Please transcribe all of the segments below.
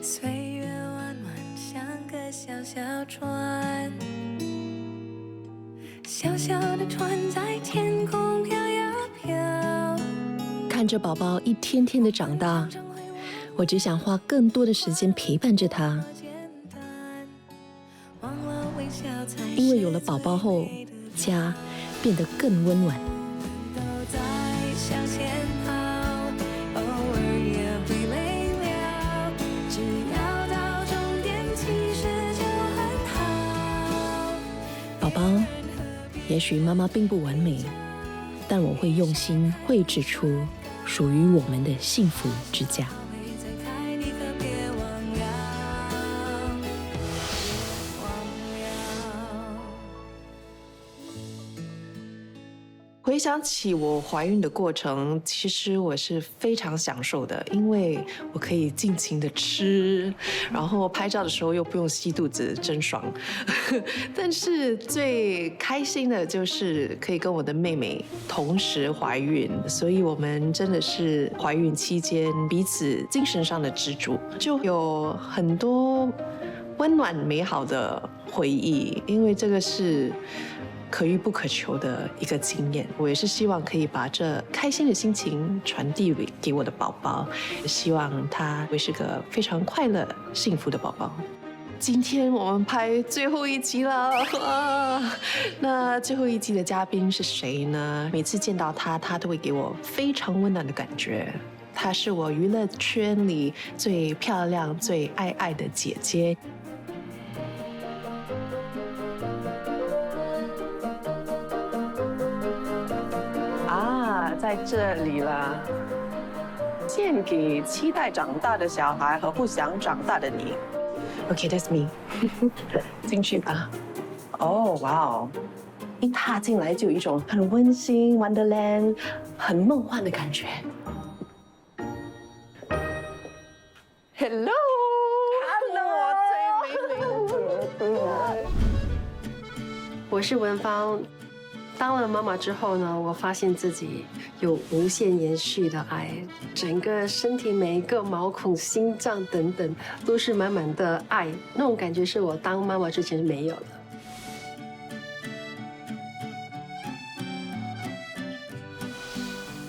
岁月弯弯像个小小船，小小的船在天空飘呀飘。看着宝宝一天天的长大，我只想花更多的时间陪伴着他。因为有了宝宝后，家变得更温暖。都在向前跑，偶尔也会累了，只要到终点，其实就很好。宝宝，也许妈妈并不完美，但我会用心绘制出属于我们的幸福之家。回想起我怀孕的过程，其实我是非常享受的，因为我可以尽情的吃，然后拍照的时候又不用吸肚子，真爽。但是最开心的就是可以跟我的妹妹同时怀孕，所以我们真的是怀孕期间彼此精神上的支柱，就有很多温暖美好的回忆，因为这个是可遇不可求的一个经验。我也是希望可以把这开心的心情传递给我的宝宝，希望他会是个非常快乐、幸福的宝宝。今天我们拍最后一集了啊！那最后一集的嘉宾是谁呢？每次见到他，他都会给我非常温暖的感觉。她是我娱乐圈里最漂亮、最爱的姐姐。在这里了，献给期待长大的小孩和不想长大的你。OK, that's me 。进去吧。哦，哇哦！一踏进来就有一种很温馨 Wonderland、很梦幻的感觉。Hello， 我是文芳。当了妈妈之后呢，我发现自己有无限延续的爱，整个身体每一个毛孔、心脏等等，都是满满的爱。那种感觉是我当妈妈之前是没有的。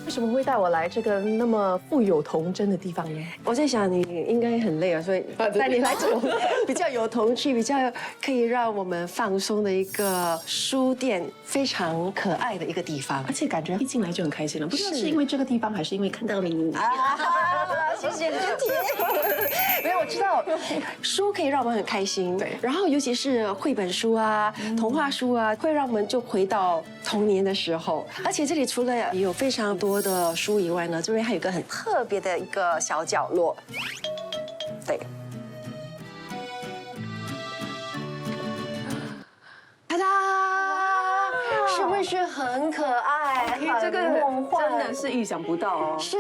为什么会带我来这个那么富有童真的地方呢？我在想你应该很累啊，所以带你来这种比较有童趣、比较可以让我们放松的一个书店，非常可爱的一个地方。而且感觉一进来就很开心了，不知道是因为这个地方，还是因为看到你。谢谢你的提。没有，我知道书可以让我们很开心，对。然后尤其是绘本书啊、童话书啊，会让我们就回到童年的时候。而且这里除了有非常多的书以外呢，这边还有一个很特别的一个小角落，对。哒哒，是不是很可爱？这个梦幻，真的是意想不到哦。是，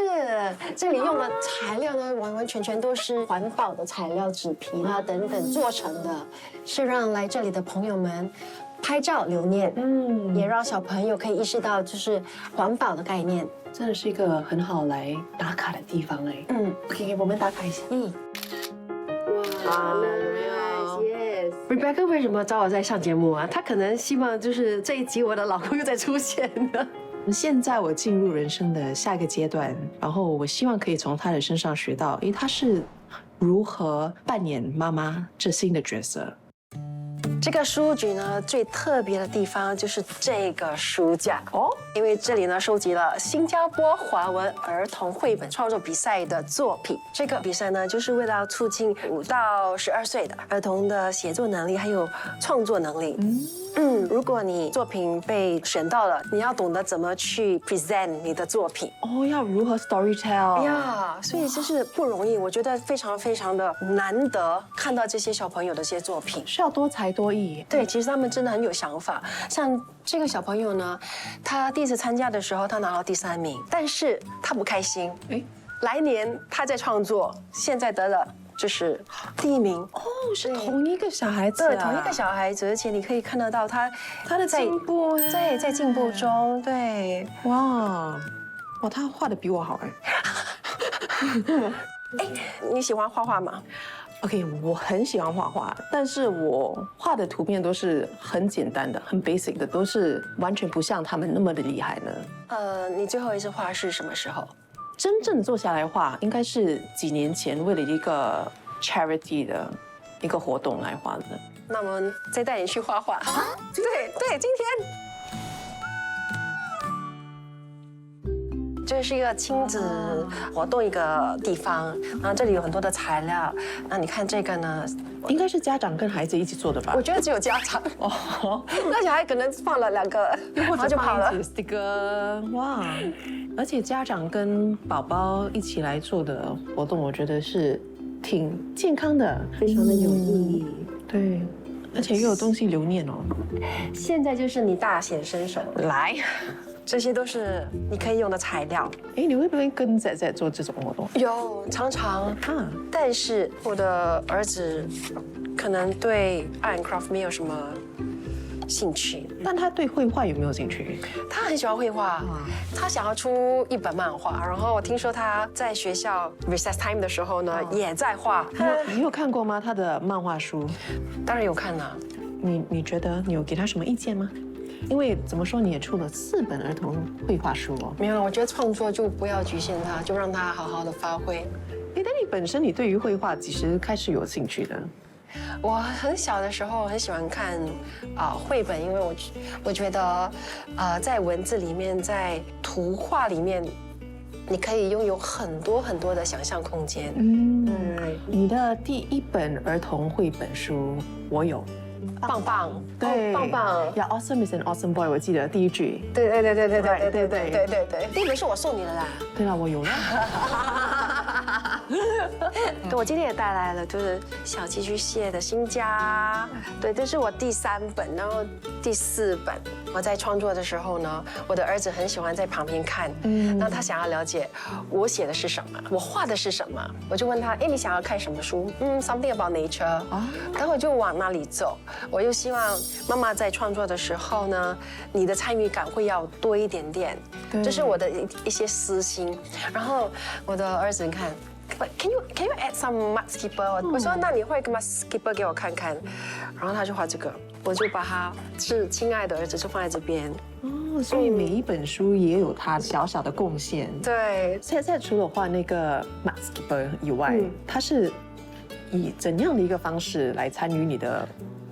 这里用的材料呢，完完全全都是环保的材料，纸皮啦等等做成的，是让来这里的朋友们拍照留念，也让小朋友可以意识到就是环保的概念，真的是一个很好来打卡的地方哎。OK， 我们打卡一下。哇，有没有 ？Rebecca 为什么找我在上节目啊？她可能希望就是这一集我的老公又再出现了。现在我进入人生的下一个阶段，然后我希望可以从他的身上学到，他是如何扮演妈妈这新的角色。这个书局呢，最特别的地方就是这个书架哦，因为这里呢收集了新加坡华文儿童绘本创作比赛的作品。这个比赛呢，就是为了要促进5到12岁的儿童的写作能力还有创作能力。如果你作品被选到了，你要懂得怎么去 present 你的作品哦，要如何 storytell 呀，所以就是不容易，我觉得非常非常的难得看到这些小朋友的这些作品，需要多才多艺。对，其实他们真的很有想法。像这个小朋友呢，他第一次参加的时候，他拿到第3名，但是他不开心。来年他在创作，现在得了就是第1名。哦，是同一个小孩子、啊，对，同一个小孩子，而且你可以看得到他的进步，在进步中，对，哇，他画的比我好哎。哎，你喜欢画画吗？ OK， 我很喜欢画画，但是我画的图片都是很简单的、很 basic 的，都是完全不像他们那么的厉害呢。你最后一次画是什么时候？真正坐下来画，应该是几年前为了一个 charity 的一个活动来画的。那我们再带你去画画。对对，今天。 这是一个亲子活动一个地方，然后这里有很多的材料。那你看这个呢，应该是家长跟孩子一起做的吧？我觉得只有家长哦，那小孩可能放了2个，然后就跑了。sticker， 哇！而且家长跟宝宝一起来做的活动，我觉得是挺健康的，非常的有意义。对，而且又有东西留念哦。现在就是你大显身手，来。 这些都是你可以用的材料。哎，你会不会跟仔仔做这种活动？有，常常啊。但是我的儿子可能对 Art and Craft 没有什么兴趣。但他对绘画有没有兴趣？他很喜欢绘画，他想要出一本漫画。然后我听说他在学校 recess time 的时候呢，也在画。你有看过吗？他的漫画书？当然有看了。你觉得你有给他什么意见吗？ 因为怎么说，你也出了4本儿童绘画书哦。没有，我觉得创作就不要局限他，就让他好好的发挥。哎，但你本身你对于绘画几时开始有兴趣的？我很小的时候很喜欢看绘本，因为我觉得在文字里面，在图画里面，你可以拥有很多很多的想象空间。你的第1本儿童绘本书我有。 棒棒，对，棒棒，Yeah, awesome is an awesome boy。我记得第1句。对，第1本是我送你的啦。对了，我有了。对，我今天也带来了，就是小寄居蟹的新家。对，这是我第3本，然后第4本。我在创作的时候呢，我的儿子很喜欢在旁边看，那他想要了解我写的是什么，我画的是什么。我就问他，哎，你想要看什么书？Something about nature。然后我就往那里走。我又希望妈妈在创作的时候呢，你的参与感会要多一点点。这是我的一些私心。然后我的儿子看。 Can you add some mud skipper？我说那你会个 mud skipper 给我看看，然后他就画这个，我就把他是亲爱的儿子就放在这边。哦，所以每一本书也有他小小的贡献。对，现在除了画那个 mud skipper 以外，他是以怎样的一个方式来参与你的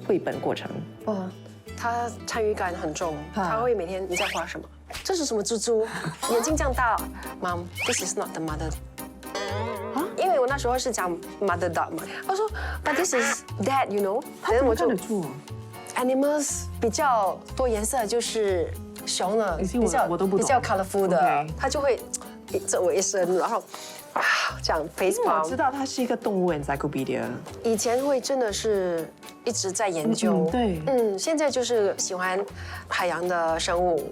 绘本过程？哦，他参与感很重，他会每天你在画什么？这是什么蜘蛛？眼睛这样大 ，Mom，this is not the mother。 因为我那时候是讲 mother dog 嘛，他说 But this is dad，you know。他怎么看得出？Animals 比较多颜色，就是熊呢，比较 colorful 的，他就会这我一身，然后这样 face palm。我知道它是一个动物 encyclopedia。以前会真的是一直在研究，对，现在就是喜欢海洋的生物，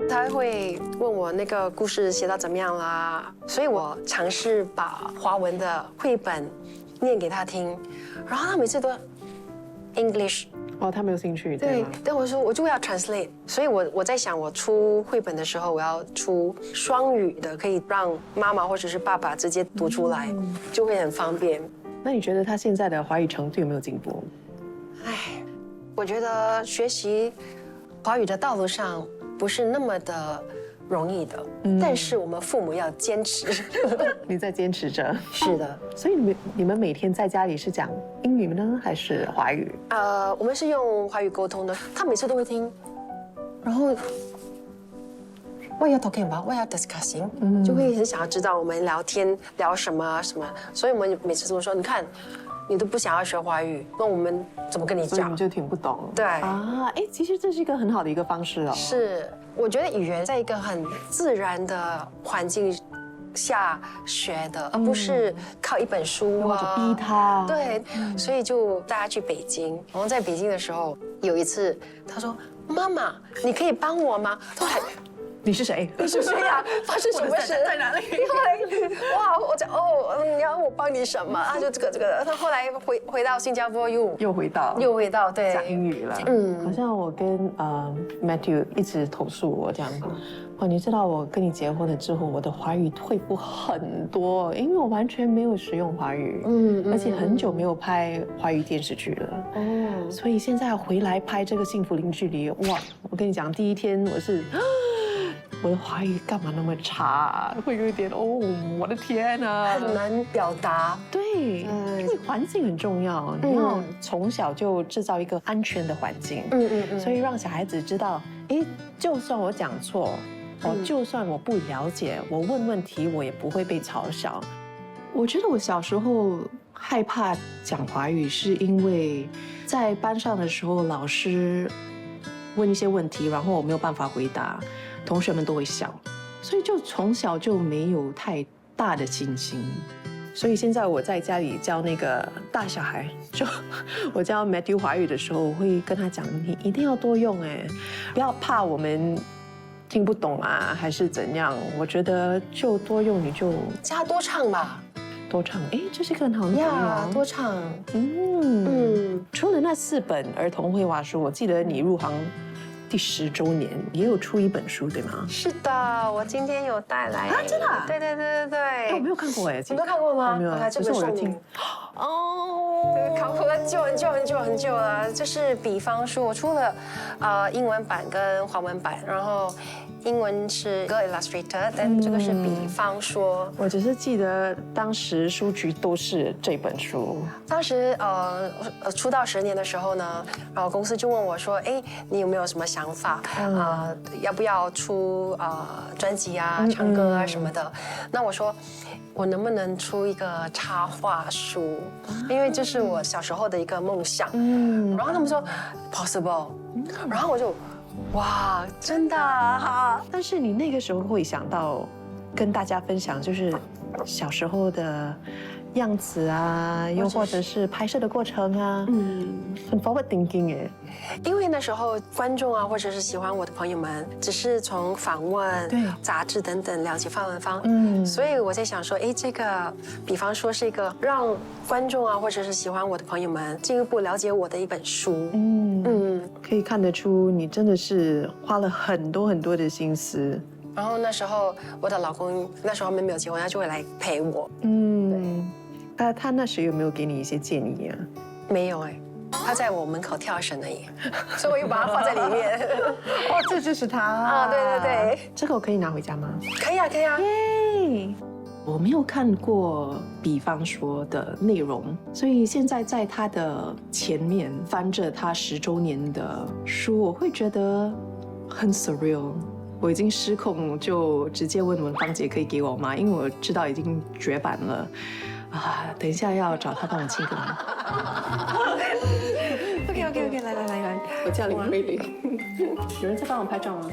他会问我那个故事写到怎么样啦，所以我尝试把华文的绘本念给他听，然后他每次都 English。哦，他没有兴趣，对吗？对，我说我就要 translate， 所以我在想，我出绘本的时候，我要出双语的，可以让妈妈或者是爸爸直接读出来，就会很方便。那你觉得他现在的华语程度有没有进步？我觉得学习华语的道路上不是那么的容易的，但是我们父母要坚持。你在坚持着。是的。所以你们每天在家里是讲英语呢，还是华语？我们是用华语沟通的，他每次都会听，然后 What you talking about? What you discussing? 就会很想要知道我们聊天聊什么什么，所以我们每次都说，你看。你都不想要学华语，那我们怎么跟你讲？你就听不懂。对啊，其实这是一个很好的一个方式哦。是，我觉得语言在一个很自然的环境下学的，而不是靠一本书或者逼他。对，所以就大家去北京，然后在北京的时候，有一次他说妈妈，你可以帮我吗？后来你是谁？你是谁呀？发生什么事？在哪里？后来哇，我讲哦，你要我帮你什么？他就这个，他后来回到新加坡又回到对讲英语了。好像我跟Matthew 一直投诉我这样。哦，你知道我跟你结婚了之后，我的华语退步很多，因为我完全没有使用华语，而且很久没有拍华语电视剧了，所以现在回来拍这个《幸福零距离》，哇！我跟你讲，第一天我的华语干嘛那么差？会有一点我的天啊，很难表达。对，因为环境很重要，你要从小就制造一个安全的环境，所以让小孩子知道，就算我讲错。就算我不了解，我问问题，我也不会被嘲笑。我觉得我小时候害怕讲华语，是因为在班上的时候，老师问一些问题，然后我没有办法回答，同学们都会笑，所以就从小就没有太大的信心。所以现在我在家里教那个大小孩，就我教 Matthew 华语的时候，我会跟他讲，你一定要多用不要怕我们听不懂啊，还是怎样？我觉得就多用，你就加多唱吧，多唱。这是一个很好的主意哦。多唱。除了那4本儿童绘画书，我记得你入行第10周年也有出一本书，对吗？是的，我今天有带来。真的？对。我没有看过你没有看过吗？没有，这本送你。考古了很久了。这是比方说，我出了英文版跟华文版，然后英文是 Go Illustrator， 但这个是比方说。我只是记得当时书局都是这本书。当时出道10年的时候呢，然后公司就问我说，你有没有什么想法？要不要出专辑啊、唱歌啊什么的？那我说，我能不能出一个插画书？因为这是我小时候的一个梦想。然后他们说 possible，然后我就哇，真的啊！但是你那个时候会想到跟大家分享，就是小时候的样子啊，又或者是拍摄的过程啊，很 forward thinking 因为那时候观众啊，或者是喜欢我的朋友们，只是从访问、杂志等等了解范文芳，所以我在想说，这个比方说是一个让观众啊，或者是喜欢我的朋友们进一步了解我的一本书，可以看得出你真的是花了很多很多的心思。然后那时候我的老公那时候还没有结婚，他就会来陪我。他那时有没有给你一些建议啊？没有他在我门口跳绳而已，所以我又把它放在里面。这就是他啊！对，这个我可以拿回家吗？可以啊。耶！我没有看过比方说的内容，所以现在在他的前面翻着他10周年的书，我会觉得很 surreal。我已经失控，就直接问文芳姐可以给我吗？因为我知道已经绝版了。等一下要找他帮我签个名。OK， 来，我叫林慧玲。有人在帮我拍照吗？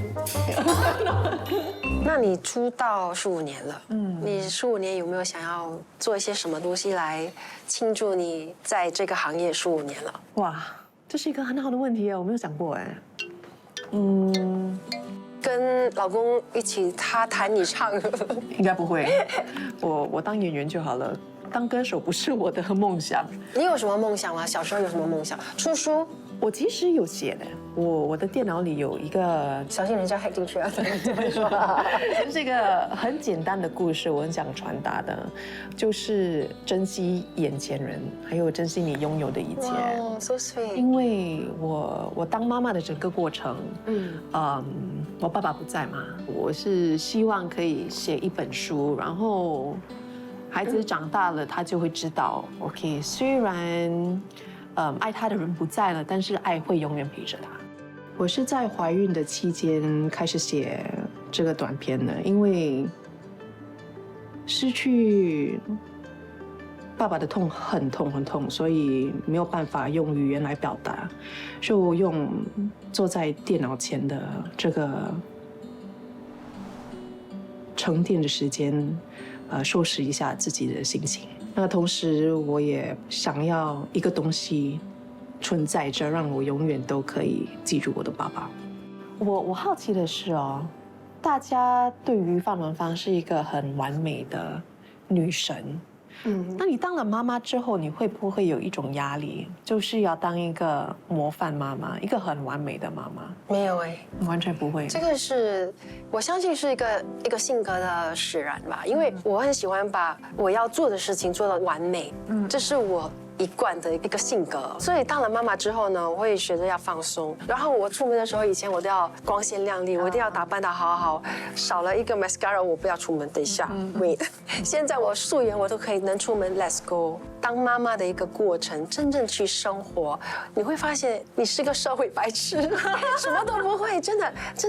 那你出道15年了，你15年有没有想要做一些什么东西来庆祝你在这个行业15年了？哇，这是一个很好的问题我没有想过跟老公一起他弹你唱？应该不会，我当演员就好了。当歌手不是我的梦想。你有什么梦想吗？小时候有什么梦想？出书？我其实有写的，我的电脑里有一个，小心人家 hack 进去啊！怎么说？这是一个很简单的故事，我很想传达的，就是珍惜眼前人，还有珍惜你拥有的一切。哇 ，so sweet。因为我当妈妈的整个过程，我爸爸不在嘛，我是希望可以写一本书，然后孩子长大了，他就会知道 ，OK， 虽然爱他的人不在了，但是爱会永远陪着他。我是在怀孕的期间开始写这个短片的，因为失去爸爸的痛很痛，所以没有办法用语言来表达，就用坐在电脑前的这个沉淀的时间，收拾一下自己的心情。那同时，我也想要一个东西存在着，让我永远都可以记住我的爸爸。我好奇的是哦，大家对于范文芳是一个很完美的女神。那你当了妈妈之后，你会不会有一种压力，就是要当一个模范妈妈，一个很完美的妈妈？没有哎，完全不会。这个是我相信是一个性格的使然吧，因为我很喜欢把我要做的事情做到完美，这是我一贯的一个性格。所以当了妈妈之后呢，我会学着要放松。然后我出门的时候，以前我都要光鲜亮丽，我一定要打扮得好好，少了一个 mascara 我不要出门。等一下，wait，现在我素颜我都可以能出门 ，let's go。当妈妈的一个过程，真正去生活，你会发现你是个社会白痴，什么都不会，真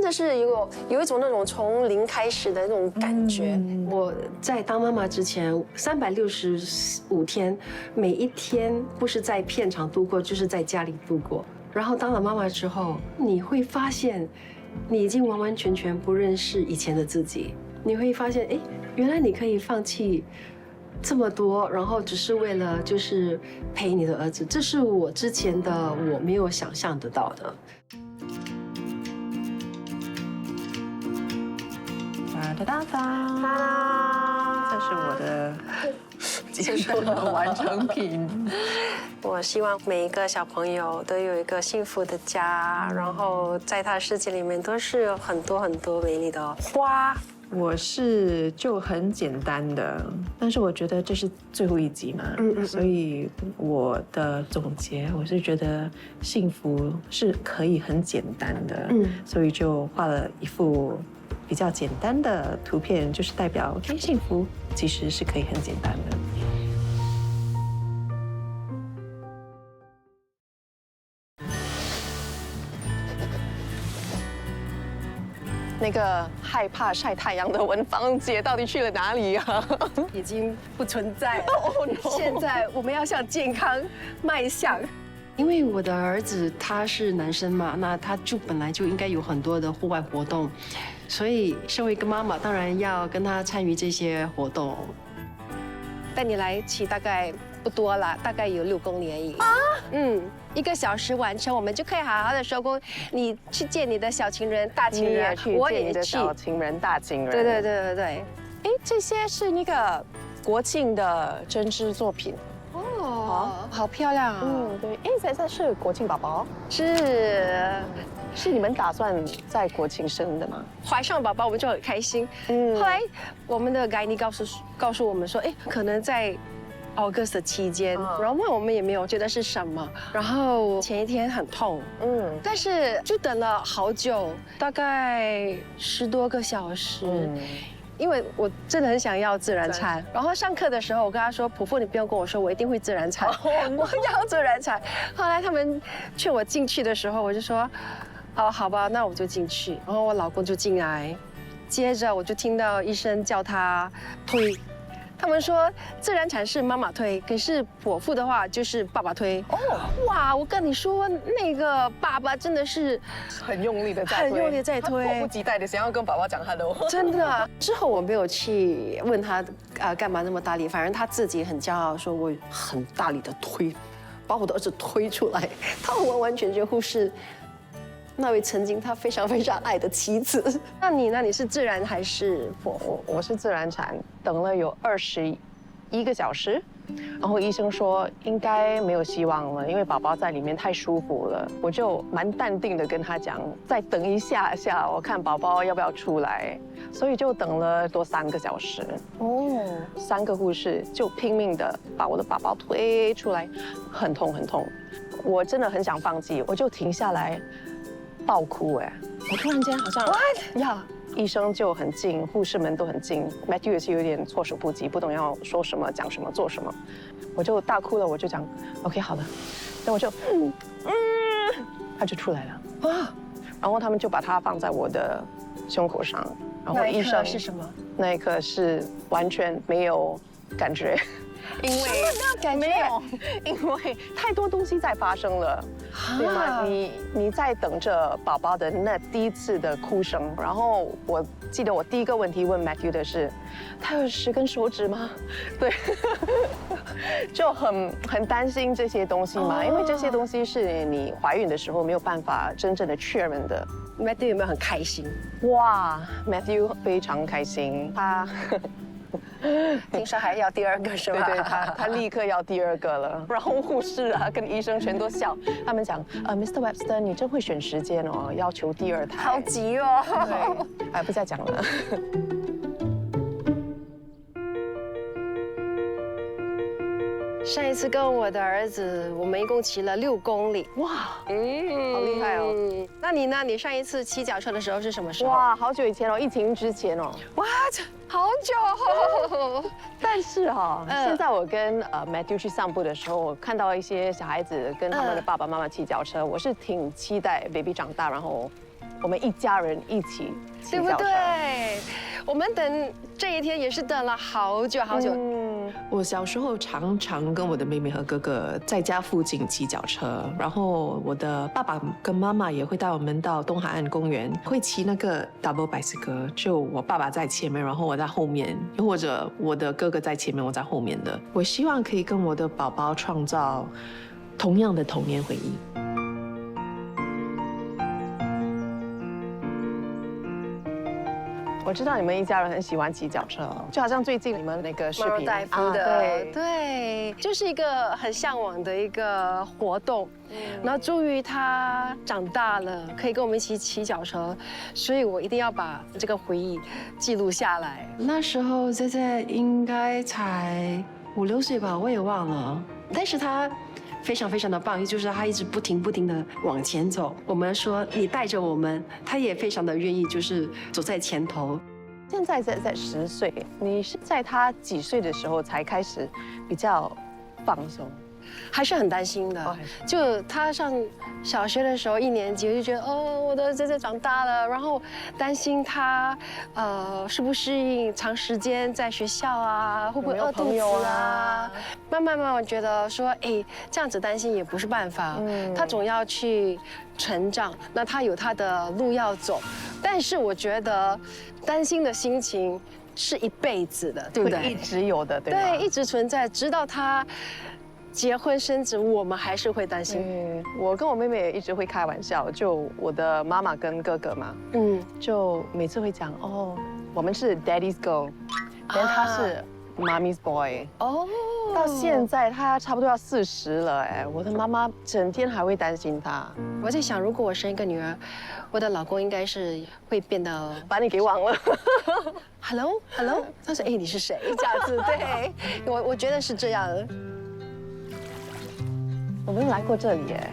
的是有一种那种从零开始的那种感觉。我在当妈妈之前，365天，每一天不是在片场度过，就是在家里度过。然后当了妈妈之后，你会发现，你已经完完全全不认识以前的自己。你会发现，哎，原来你可以放弃这么多，然后只是为了就是陪你的儿子，这是我之前的我没有想象得到的。哒哒哒，这是我的简单的完成品。我希望每一个小朋友都有一个幸福的家，然后在他的世界里面都是有很多很多美丽的花。我是就很简单的，但是我觉得这是最后一集嘛，所以我的总结我是觉得幸福是可以很简单的，所以就画了一幅比较简单的图片，就是代表幸福其实是可以很简单的。那个害怕晒太阳的文芳姐到底去了哪里呀？已经不存在了。现在我们要向健康迈向。因为我的儿子他是男生嘛，那他就本来就应该有很多的户外活动，所以身为一个妈妈，当然要跟他参与这些活动。带你来骑大概不多啦，大概有6公里而已。1个小时完成，我们就可以好好的收工。你去见你的小情人、大情人，我也去小情人、大情人。对。哎，这些是那个国庆的针织作品。哦，好漂亮啊！对。哎，这是国庆宝宝，是你们打算在国庆生的吗？怀上宝宝我们就很开心。后来我们的guy告诉我们说，哎，可能在August 期间，然后我们也没有觉得是什么，然后前一天很痛，但是就等了好久，大概10多个小时。因为我真的很想要自然产，然后上课的时候我跟他说：“婆婆，你不用跟我说，我一定会自然产，我要自然产。”后来他们劝我进去的时候，我就说：“哦，好吧，那我就进去。”然后我老公就进来，接着我就听到医生叫他推。他们说自然产是妈妈推，可是剖腹的话就是爸爸推。哇！我跟你说，那个爸爸真的是很用力的在推，很用力在推，迫不及待的想要跟宝宝讲hello。真的。之后我没有去问他干嘛那么大力，反正他自己很骄傲，说我很大力的推，把我的儿子推出来。他完完全全忽视那位曾经他非常非常爱的妻子。那你是自然还是剖腹？我是自然产，等了有21个小时，然后医生说应该没有希望了，因为宝宝在里面太舒服了。我就蛮淡定的跟他讲，再等一下，我看宝宝要不要出来，所以就等了多3个小时。3个护士就拼命的把我的宝宝推出来，很痛很痛，我真的很想放弃，我就停下来。爆哭哎！我突然间好像呀，医生就很近，护士们都很近 ，Matthew 也是有点措手不及，不懂要说什么、讲什么、做什么，我就大哭了，我就讲 OK 好了，然后我就他就出来了啊，然后他们就把它放在我的胸口上，然后医生是什么？那一刻是完全没有感觉。因为没有，因为太多东西在发生了，对吗？你在等着宝宝的那第一次的哭声，然后我记得我第一个问题问 Matthew 的是，他有10根手指吗？对，就很担心这些东西嘛，因为这些东西是你怀孕的时候没有办法真正的确认的。Matthew 有没有很开心？哇，Matthew 非常开心，他听说还要第二个是吧？对，他立刻要第二个了。然后护士啊跟医生全都笑，他们讲，Mr. Webster 你真会选时间哦，要求第二胎。好急哦。对，哎，不再讲了。上一次跟我的儿子，我们一共骑了6公里。哇，好厉害哦！那你呢？你上一次骑脚车的时候是什么时候？哇，好久以前哦，疫情之前哦。哇，好久。但是哈，现在我跟Matthew 去散步的时候，我看到一些小孩子跟他们的爸爸妈妈骑脚车，我是挺期待 baby 长大，然后我们一家人一起骑对不脚车。对？我们等这一天也是等了好久好久。我小时候常常跟我的妹妹和哥哥在家附近骑脚车，然后我的爸爸跟妈妈也会带我们到东海岸公园，会骑那个 double bicycle，就我爸爸在前面，然后我在后面，又或者我的哥哥在前面，我在后面的。我希望可以跟我的宝宝创造同样的童年回忆。我知道你们一家人很喜欢骑脚车，就好像最近你们那个视马尔频代夫的，对，就是一个很向往的一个活动。然后终于他长大了，可以跟我们一起骑脚车，所以我一定要把这个回忆记录下来。那时候在在应该才5、6岁吧，我也忘了。但是他非常非常的棒，就是他一直不停的往前走。我们说你带着我们，他也非常的愿意，就是走在前头。现在在10岁，你是在他几岁的时候才开始比较放松？还是很担心的。就他上小学的时候，1年级，我就觉得哦，我的儿子长大了，然后担心他适不适应长时间在学校啊，会不会饿肚子啊？慢慢觉得说，哎，这样子担心也不是办法，他总要去成长，那他有他的路要走，但是我觉得担心的心情是一辈子的，对不对？一直有的，对吗？对，一直存在，直到他结婚生子，我们还是会担心。我跟我妹妹也一直会开玩笑，就我的妈妈跟哥哥嘛，就每次会讲哦，我们是 Daddy's girl，但他是 Mommy's boy。哦，到现在他差不多要40了，哎，我的妈妈整天还会担心他。我在想，如果我生一个女儿，我的老公应该是会变得把你给忘了。Hello， 他说，哎，你是谁？这样子，对，我觉得是这样。我没有来过这里耶，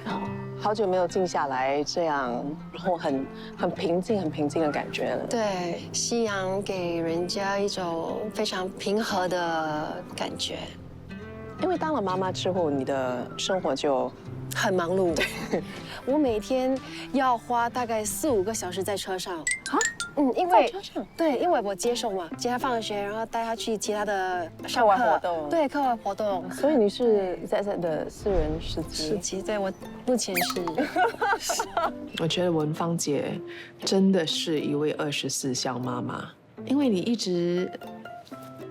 好久没有静下来这样，然后很平静的感觉了。对，夕阳给人家一种非常平和的感觉。因为当了妈妈之后，你的生活就很忙碌。我每天要花大概4、5个小时在车上。啊？因为对，因为我接送嘛，接他放学，然后带他去其他的课外活动。对，课外活动。所以你是在的私人司机？对，我目前是。我觉得文芳姐真的是一位24孝妈妈，因为你一直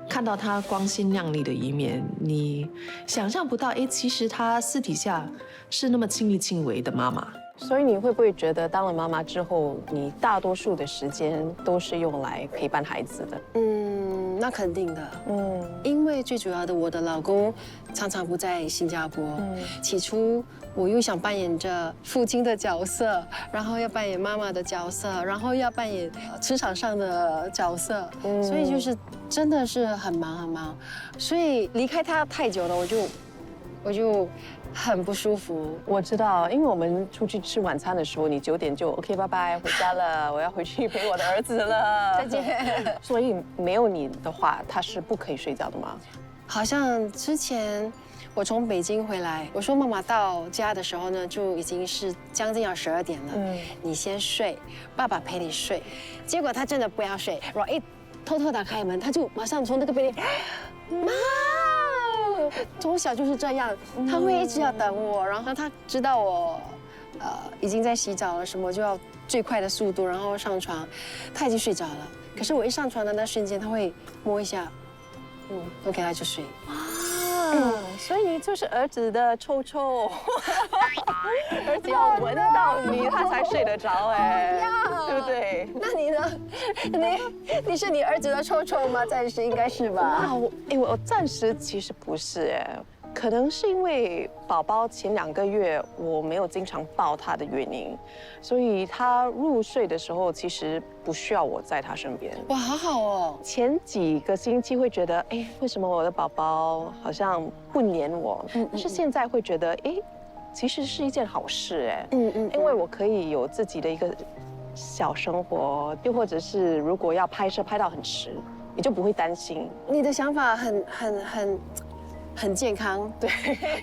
看到她光鲜亮丽的一面，你想象不到，哎，其实她私底下是那么亲力亲为的妈妈。所以你会不会觉得当了妈妈之后，你大多数的时间都是用来陪伴孩子的？那肯定的。因为最主要的，我的老公常常不在新加坡。起初我又想扮演着父亲的角色，然后要扮演妈妈的角色，然后要扮演职场上的角色，所以就是真的是很忙。所以离开他太久了，我就很不舒服。我知道，因为我们出去吃晚餐的时候，你9点就 OK， 拜拜，回家了，我要回去陪我的儿子了，再见。所以没有你的话，他是不可以睡觉的吗？好像之前我从北京回来，我说妈妈到家的时候呢，就已经是将近要12点了。你先睡，爸爸陪你睡。结果他真的不要睡，然后一偷偷打开门，他就马上从那个被里，妈。从小就是这样，他会一直要等我，然后他知道我，已经在洗澡了什么，就要最快的速度，然后上床，他已经睡着了。可是我一上床的那瞬间，他会摸一下，OK，他就睡。所以你就是儿子的臭臭，儿子要闻到你，他才睡得着哎，对不对？那你呢？你是你儿子的臭臭吗？暂时应该是吧。啊，我暂时其实不是哎，可能是因为宝宝前2个月我没有经常抱他的原因，所以他入睡的时候其实不需要我在他身边。哇，好好哦。前几个星期会觉得，哎，为什么我的宝宝好像不黏我？但是现在会觉得，哎，其实是一件好事哎。因为我可以有自己的一个小生活，又或者是如果要拍摄拍到很迟，你就不会担心。你的想法很健康，对，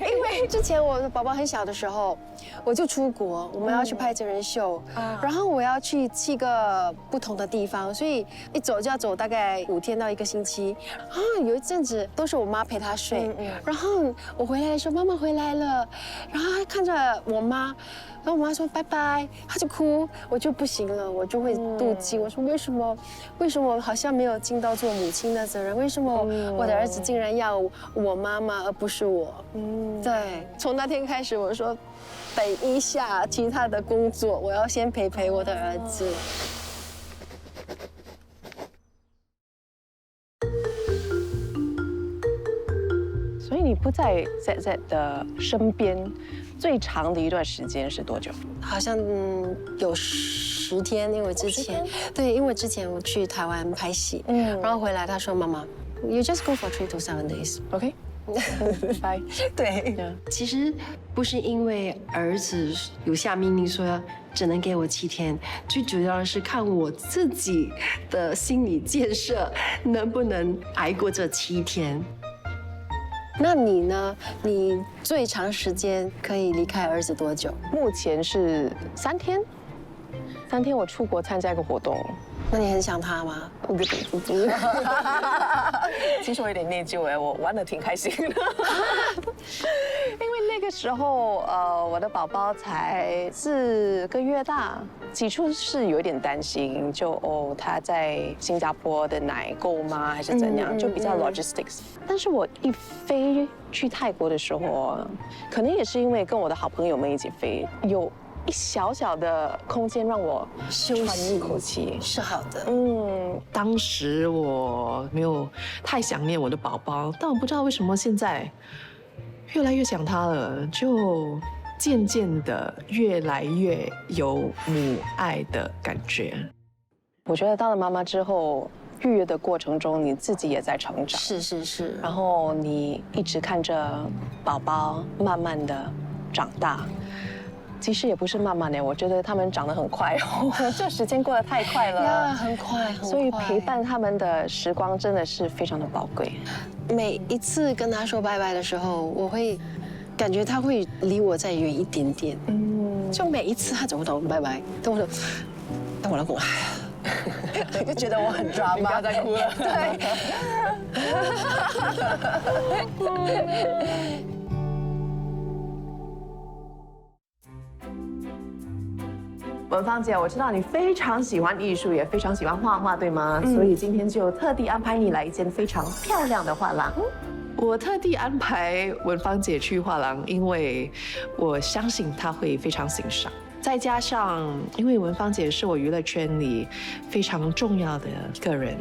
因为之前我的宝宝很小的时候，我就出国，我们要去拍真人秀，然后我要去7个不同的地方，所以一走就要走大概5天到1个星期。啊，有一阵子都是我妈陪他睡，然后我回来的时候，妈妈回来了，然后他看着我妈。然后我妈说拜拜，她就哭，我就不行了，我就会妒忌。我说为什么我好像没有尽到做母亲的责任？为什么我的儿子竟然要我妈妈而不是我？对，从那天开始我说，等一下其他的工作，我要先陪我的儿子。所以你不在 ZZ 的身边，最长的一段时间是多久？好像有10天，因为之前因为之前我去台湾拍戏，然后回来他说妈妈 ，You just go for 3 to 7 days, OK？ 拜。对，其实不是因为儿子有下命令说只能给我7天，最主要的是看我自己的心理建设能不能挨过这7天。那你呢？你最长时间可以离开儿子多久？目前是3天，3天我出国参加一个活动。那你很想他吗？其实我有点内疚哎，我玩得挺开心的，因为那个时候我的宝宝才4个月大，起初是有点担心，他在新加坡的奶够吗，还是怎样，就比较 logistics。但是我一飞去泰国的时候，可能也是因为跟我的好朋友们一起飞，有一小小的空间让我休息一口气，是好的。当时我没有太想念我的宝宝，但我不知道为什么现在越来越想他了，就渐渐的越来越有母爱的感觉。我觉得当了妈妈之后，育儿的过程中，你自己也在成长。是。然后你一直看着宝宝慢慢的长大。其实也不是慢慢的，我觉得他们长得很快哦，这时间过得太快了，呀，很快，所以陪伴他们的时光真的是非常的宝贵。每一次跟他说拜拜的时候，我会感觉他会离我再远一点点。就每一次他走到拜拜，跟我说，但我老公，就觉得我很抓马，不要再哭了。对。文芳姐，我知道你非常喜欢艺术，也非常喜欢画画，对吗？所以今天就特地安排你来一间非常漂亮的画廊。我特地安排文芳姐去画廊，因为我相信她会非常欣赏。再加上，因为文芳姐是我娱乐圈里非常重要的一个人，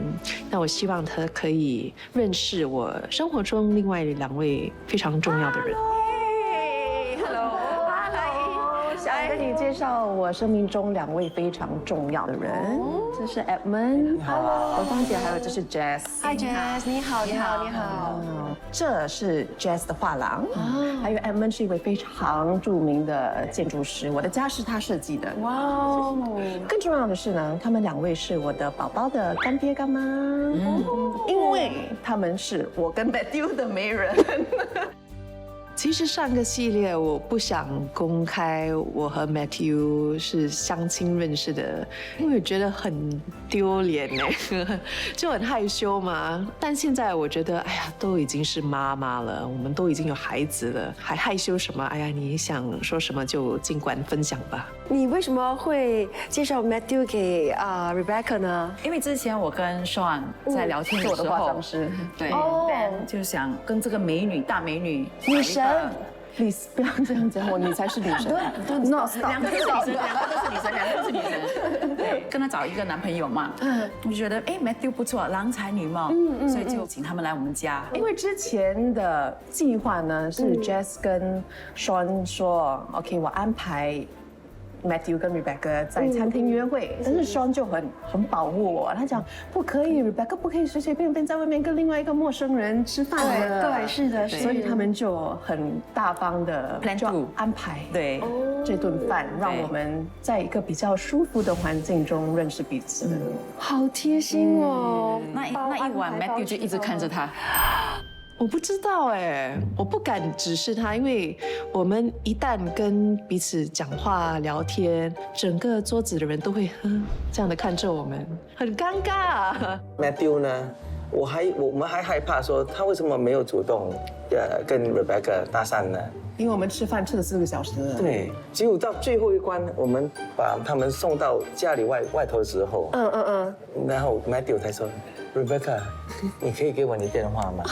那我希望她可以认识我生活中另外2位非常重要的人。想跟你介绍我生命中2位非常重要的人，这是 Edmund， 文芳姐，还有这是 Jazz。Hi Jazz， 你好。这是 Jazz 的画廊，还有 Edmund 是一位非常著名的建筑师，我的家是他设计的。哇哦！更重要的是呢，他们2位是我的宝宝的干爹干妈，因为他们是我跟 Matthew 的媒人。其实上个系列我不想公开我和 Matthew 是相亲认识的，因为我觉得很丢脸哎，就很害羞嘛。但现在我觉得，哎呀，都已经是妈妈了，我们都已经有孩子了，还害羞什么？哎呀，你想说什么就尽管分享吧。你为什么会介绍 Matthew 给Rebecca 呢？因为之前我跟 Sean 在聊天的时候，化妆师，对，哦就想跟这个美女大美女女神你不要这样讲我，你才是女神。No， 两个都是女神，两个都是女神，两个都是女神。对，跟她找一个男朋友嘛。我就觉得哎 ，Matthew 不错，郎才女貌，所以就请他们来我们家。因为之前的计划呢是 Jess 跟 Sean 说，OK， 我安排Matthew 跟 Rebecca 在餐厅约会，但是 Sean 就很保护我，他讲不可以 ，Rebecca 不可以随随便便在外面跟另外一个陌生人吃饭的。对，是的，所以他们就很大方的 Plan to 安排对，这顿饭，让我们在一个比较舒服的环境中认识彼此。好贴心哦。那一晚 Matthew 就一直看着她。我不知道哎，我不敢指示他，因为我们一旦跟彼此讲话聊天，整个桌子的人都会这样的看着我们，很尴尬。Matthew 呢，我们还害怕说他为什么没有主动跟 Rebecca 搭讪呢？因为我们吃饭吃了4个小时了。对，只有到最后一关，我们把他们送到家里外头的时候，然后 Matthew 才说 Rebecca， 你可以给我你电话吗？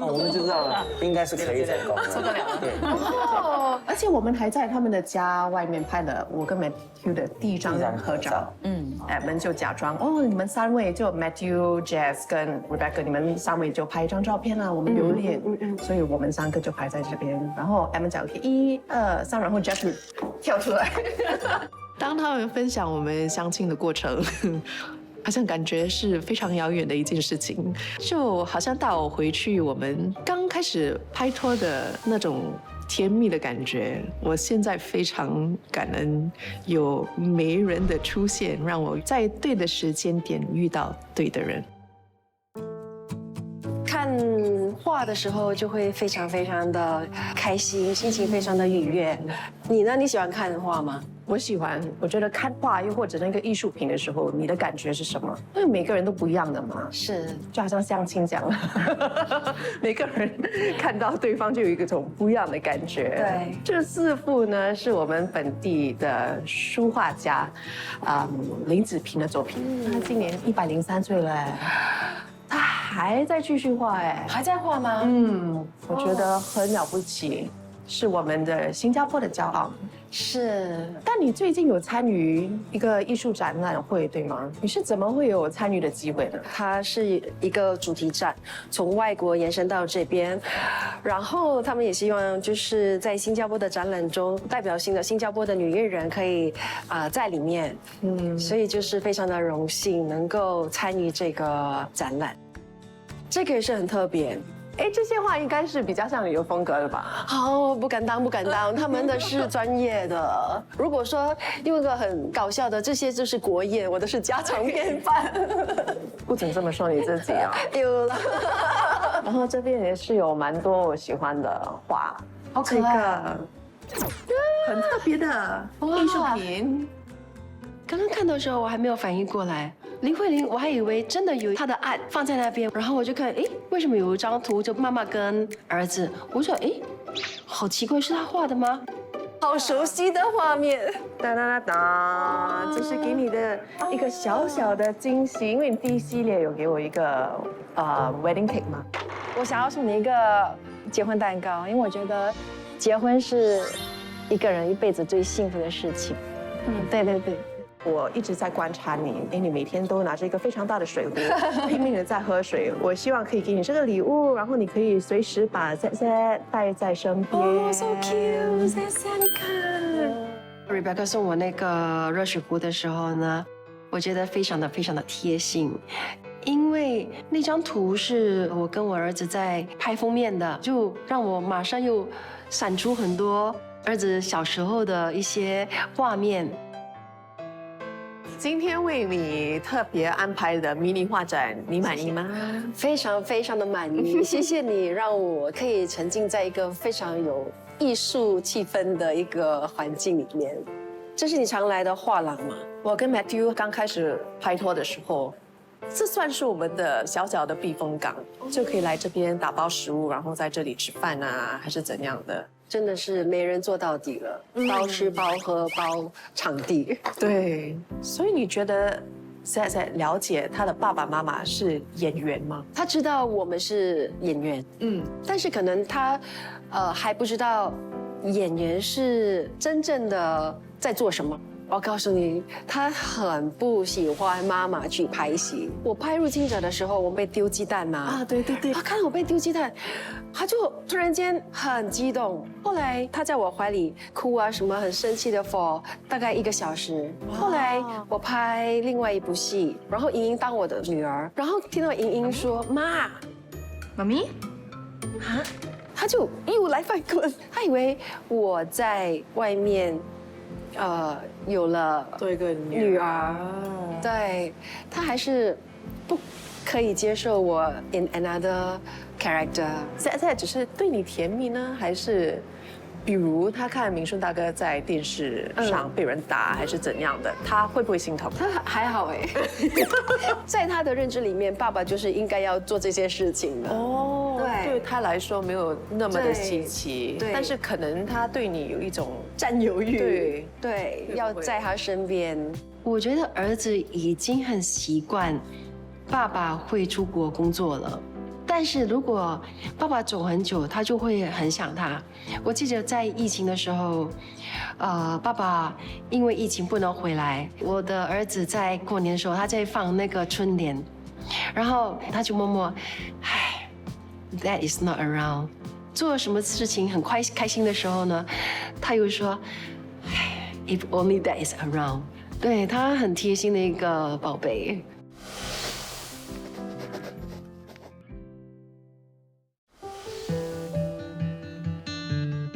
我们就知道了，应该是可以成功的，受得了。对。哦，而且我们还在他们的家外面拍了我跟 Matthew 的第一张合照。我们就假装你们3位就 Matthew、Jess 跟 Rebecca， 你们3位就拍一张照片啊，我们留念。所以我们3个就排在这边，然后 M 讲 OK 1、2、3，然后 Jess 跳出来。当他们分享我们相亲的过程，好像感觉是非常遥远的一件事情，就好像带我回去我们刚开始拍拖的那种甜蜜的感觉。我现在非常感恩有媒人的出现，让我在对的时间点遇到对的人。看画的时候就会非常非常的开心，心情非常的愉悦。你呢？你喜欢看画吗？我喜欢，我觉得看画又或者那个艺术品的时候，你的感觉是什么？因为每个人都不一样的嘛。是，就好像相亲这样，每个人看到对方就有一种不一样的感觉。对，这4幅呢是我们本地的书画家，林子平的作品。他今年103岁了，他还在继续画哎，还在画吗？我觉得很了不起，是我们的新加坡的骄傲。是，但你最近有参与一个艺术展览会，对吗？你是怎么会有参与的机会呢？它是一个主题展，从外国延伸到这边，然后他们也希望就是在新加坡的展览中，代表性的新加坡的女艺人可以在里面，所以就是非常的荣幸能够参与这个展览，这个也是很特别。哎，这些画应该是比较像旅游风格的吧？好，不敢当，不敢当，他们的是专业的。如果说用一个很搞笑的，这些就是国宴，我的是家常便饭。不准这么说你自己啊！有了。然后这边也是有蛮多我喜欢的画，好可爱，很特别的艺术品。刚刚看到的时候，我还没有反应过来。林慧玲，我还以为真的有她的案放在那边，然后我就看，哎，为什么有一张图就妈妈跟儿子？我说，哎，好奇怪，是她画的吗？好熟悉的画面。哒哒哒哒，这是给你的一个小小的惊喜，因为你第一系列有给我一个wedding cake 嘛。我想要送你一个结婚蛋糕，因为我觉得结婚是一个人一辈子最幸福的事情。对对对。我一直在观察你，因为你每天都拿着一个非常大的水壶，拼命的在喝水。我希望可以给你这个礼物，然后你可以随时把 Z 带在身边。哦，so cute， Z， 你看。Rebecca 送我那个热水壶的时候呢，我觉得非常的贴心，因为那张图是我跟我儿子在拍封面的，就让我马上又闪出很多儿子小时候的一些画面。今天为你特别安排的迷你画展，你满意吗？非常非常的满意，谢谢你让我可以沉浸在一个非常有艺术气氛的一个环境里面。这是你常来的画廊吗？我跟 Matthew 刚开始拍拖的时候，这算是我们的小小的避风港，就可以来这边打包食物，然后在这里吃饭啊，还是怎样的。真的是没人做到底了，包吃包喝包场地。对，所以你觉得现在了解他的爸爸妈妈是演员吗？他知道我们是演员，但是可能他还不知道演员是真正的在做什么。我告诉你，他很不喜欢妈妈去拍戏。我拍《入侵者》的时候，我被丢鸡蛋嘛。啊，对对对。他看到我被丢鸡蛋，他就突然间很激动。后来他在我怀里哭啊，什么很生气的 for 大概1个小时。后来我拍另外一部戏，然后莹莹当我的女儿，然后听到莹莹说：“妈，妈咪，啊。”他就又来犯困，他以为我在外面。有了做一个女儿，对，他还是不可以接受我 in another character。现在只是对你甜蜜呢，还是比如他看明顺大哥在电视上被人打，还是怎样的，他会不会心疼？他还好哎，在他的认知里面，爸爸就是应该要做这些事情的。哦，对他来说没有那么的稀奇，对，但是可能他对你有一种占有欲，对，要在他身边。我觉得儿子已经很习惯爸爸会出国工作了。但是如果爸爸走很久，他就会很想他。我记得在疫情的时候，爸爸因为疫情不能回来，我的儿子在过年的时候，他在放那个春联，然后他就默默，唉 ，Dad is not around。做什么事情很开心的时候呢，他又说，唉 ，If only Dad is around。对，他很贴心的一个宝贝。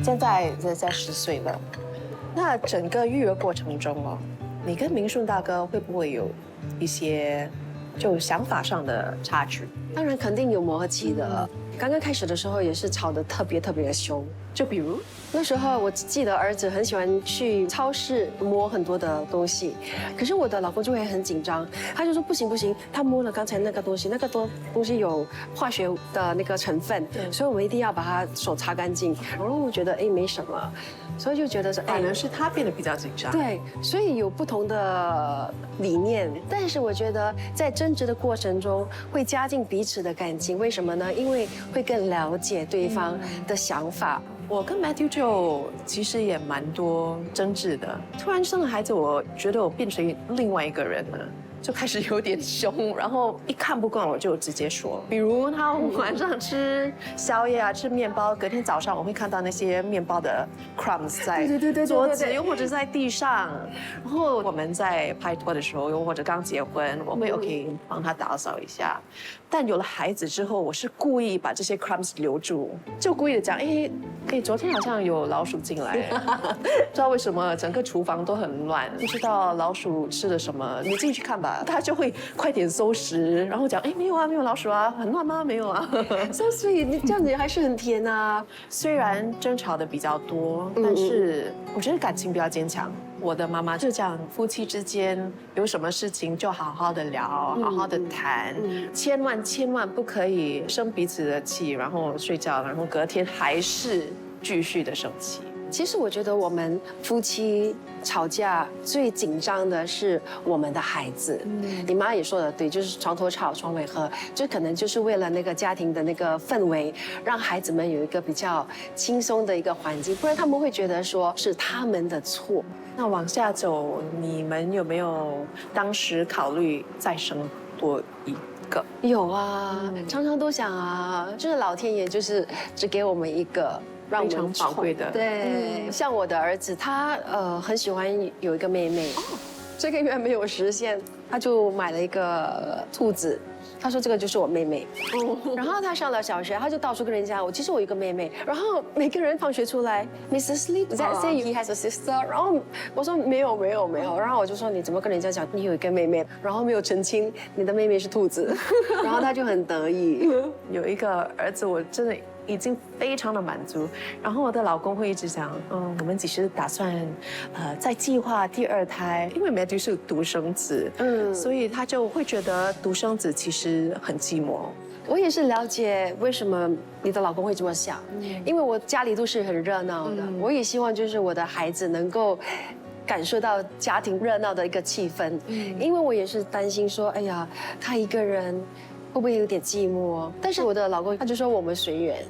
现在10岁了，那整个育儿过程中哦，你跟明顺大哥会不会有一些就想法上的差距？当然肯定有磨合期的。刚刚开始的时候也是吵得特别的凶，就比如那时候我记得儿子很喜欢去超市摸很多的东西，可是我的老公就会很紧张，他就说不行，他摸了刚才那个东西，那个东西有化学的那个成分，所以我们一定要把他手擦干净。然后我觉得没什么，所以就觉得是反而是他变得比较紧张。对，所以有不同的理念，但是我觉得在争执的过程中会加进彼此的感情，为什么呢？因为会更了解对方的想法。我跟 Matthew 就其实也蛮多争执的。突然生了孩子，我觉得我变成另外一个人了，就开始有点凶，然后一看不惯我就直接说。比如他晚上吃宵夜啊，吃面包，隔天早上我会看到那些面包的 crumbs 在桌子，又或者在地上。然后我们在拍拖的时候，又或者刚结婚，我会 OK 帮他打扫一下。但有了孩子之后，我是故意把这些 crumbs 留住，就故意的讲，昨天好像有老鼠进来，不知道为什么整个厨房都很乱，不知道老鼠吃了什么，你进去看吧。他就会快点收拾，然后讲，没有啊，没有老鼠啊，很乱吗？没有啊。So sweet， 你这样子还是很甜啊。虽然争吵的比较多，但是我觉得感情比较坚强。我的妈妈就讲，夫妻之间有什么事情就好好的聊，好好的谈，千万不可以生彼此的气，然后睡觉，然后隔天还是继续的生气。其实我觉得我们夫妻吵架最紧张的是我们的孩子。你妈也说的对，就是床头吵床尾和，就可能就是为了那个家庭的那个氛围，让孩子们有一个比较轻松的一个环境，不然他们会觉得说是他们的错。那往下走，你们有没有当时考虑再生多一个？有啊，常常都想啊，就是老天爷就是只给我们一个。让非常宝贵的，对，像我的儿子，他很喜欢有一个妹妹，这个愿没有实现，他就买了一个兔子，他说这个就是我妹妹。然后他上了小学，他就到处跟人家其实我有一个妹妹。然后每个人放学出来 ，Mrs. Lee that say he has a sister。然后我说没有。然后我就说你怎么跟人家讲你有一个妹妹，然后没有澄清你的妹妹是兔子。然后他就很得意。有一个儿子，我真的已经非常的满足。然后我的老公会一直讲，我们几时打算，再计划第2胎，因为 Matthew 是独生子，所以他就会觉得独生子其实很寂寞。我也是了解为什么你的老公会这么想，因为我家里都是很热闹的，我也希望就是我的孩子能够感受到家庭热闹的一个气氛，因为我也是担心说，哎呀，他一个人会不会有点寂寞？但是我的老公他就说我们随缘，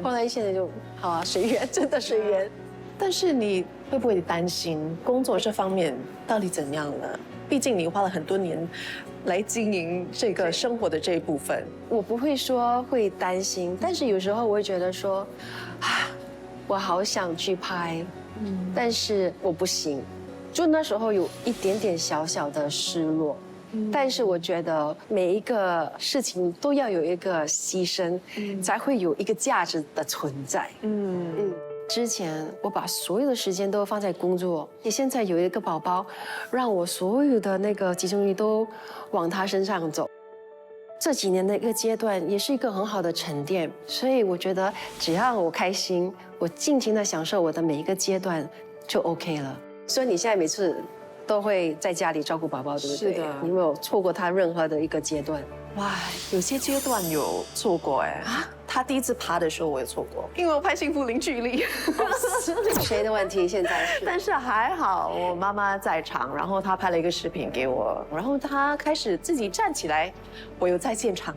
后来现在就好啊，随缘，真的随缘。但是你会不会担心工作这方面到底怎样呢？毕竟你花了很多年来经营这个生活的这一部分。我不会说会担心，但是有时候我会觉得说，我好想去拍，但是我不行。就那时候有一点点小小的失落。但是我觉得每一个事情都要有一个牺牲，才会有一个价值的存在。之前我把所有的时间都放在工作，你现在有一个宝宝，让我所有的那个集中力都往他身上走。这几年的一个阶段也是一个很好的沉淀，所以我觉得只要我开心，我尽情的享受我的每一个阶段就 OK 了。所以你现在每次都会在家里照顾宝宝，对不对？是的。你有没有错过他任何的一个阶段？哇，有些阶段有错过哎。他第一次爬的时候我也错过，因为我拍《幸福零距离》。谁的问题？现在是？但是还好，我妈妈在场，然后她拍了一个视频给我，然后她开始自己站起来，我有在现场。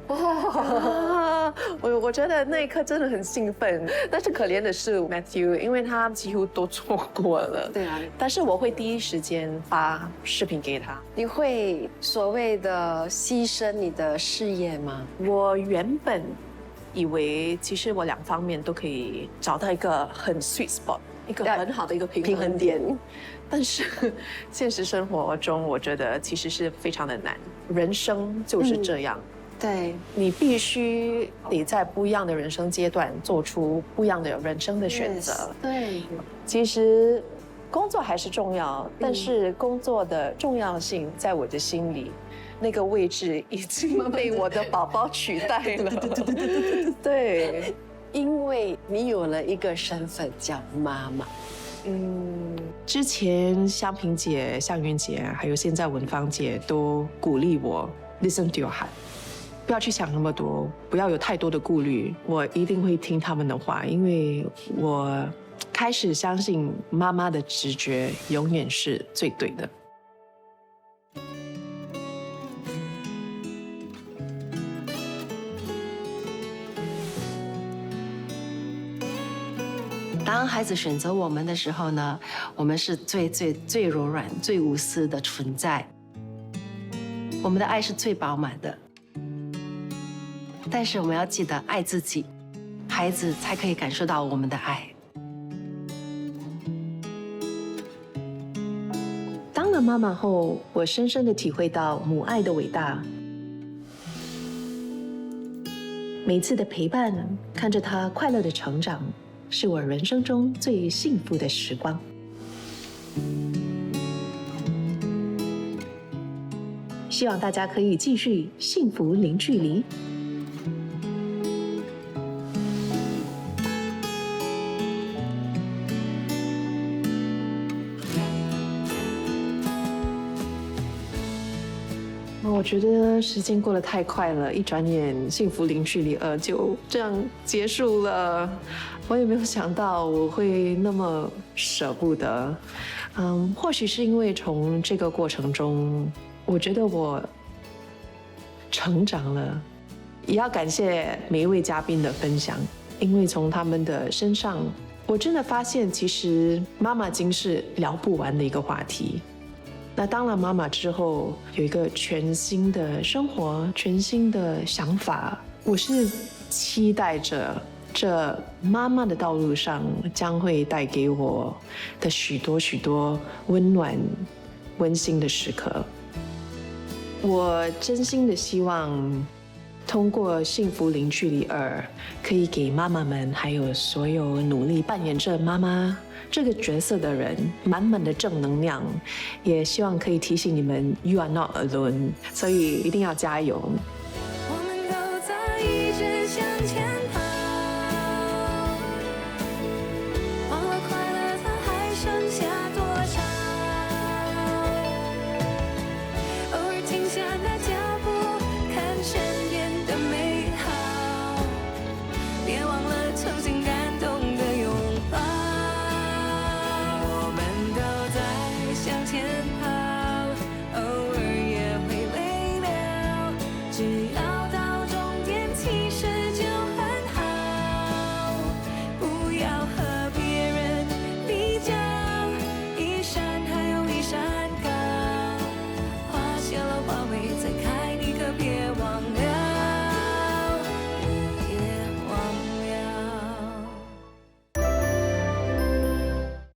我觉得那一刻真的很兴奋，但是可怜的是 Matthew， 因为他几乎都错过了。对啊。但是我会第一时间发视频给他。你会所谓的牺牲你的事业吗？我原本以为其实我2方面都可以找到一个很 sweet spot， 一个很好的一个平衡点。但是现实生活中，我觉得其实是非常的难。人生就是这样，对，你必须得在不一样的人生阶段做出不一样的人生的选择。对，其实工作还是重要，但是工作的重要性在我的心里。那个位置已经被我的宝宝取代了。对，因为你有了一个身份叫妈妈。之前香萍姐、向云姐，还有现在文芳姐都鼓励我 listen to your heart， 不要去想那么多，不要有太多的顾虑。我一定会听他们的话，因为我开始相信妈妈的直觉永远是最对的。当孩子选择我们的时候呢，我们是最柔软、最无私的存在。我们的爱是最饱满的，但是我们要记得爱自己，孩子才可以感受到我们的爱。当了妈妈后，我深深地体会到母爱的伟大。每次的陪伴，看着她快乐的成长，是我人生中最幸福的时光。希望大家可以继续幸福零距离。我觉得时间过得太快了，一转眼《幸福零距离2》就这样结束了。我也没有想到我会那么舍不得。或许是因为从这个过程中，我觉得我成长了。也要感谢每一位嘉宾的分享，因为从他们的身上，我真的发现其实妈妈经是聊不完的一个话题。那当了妈妈之后，有一个全新的生活，全新的想法。我是期待着这妈妈的道路上将会带给我的许多温暖、温馨的时刻。我真心的希望通过《幸福零距离2》，可以给妈妈们还有所有努力扮演着妈妈这个角色的人满满的正能量，也希望可以提醒你们 You are not alone， 所以一定要加油。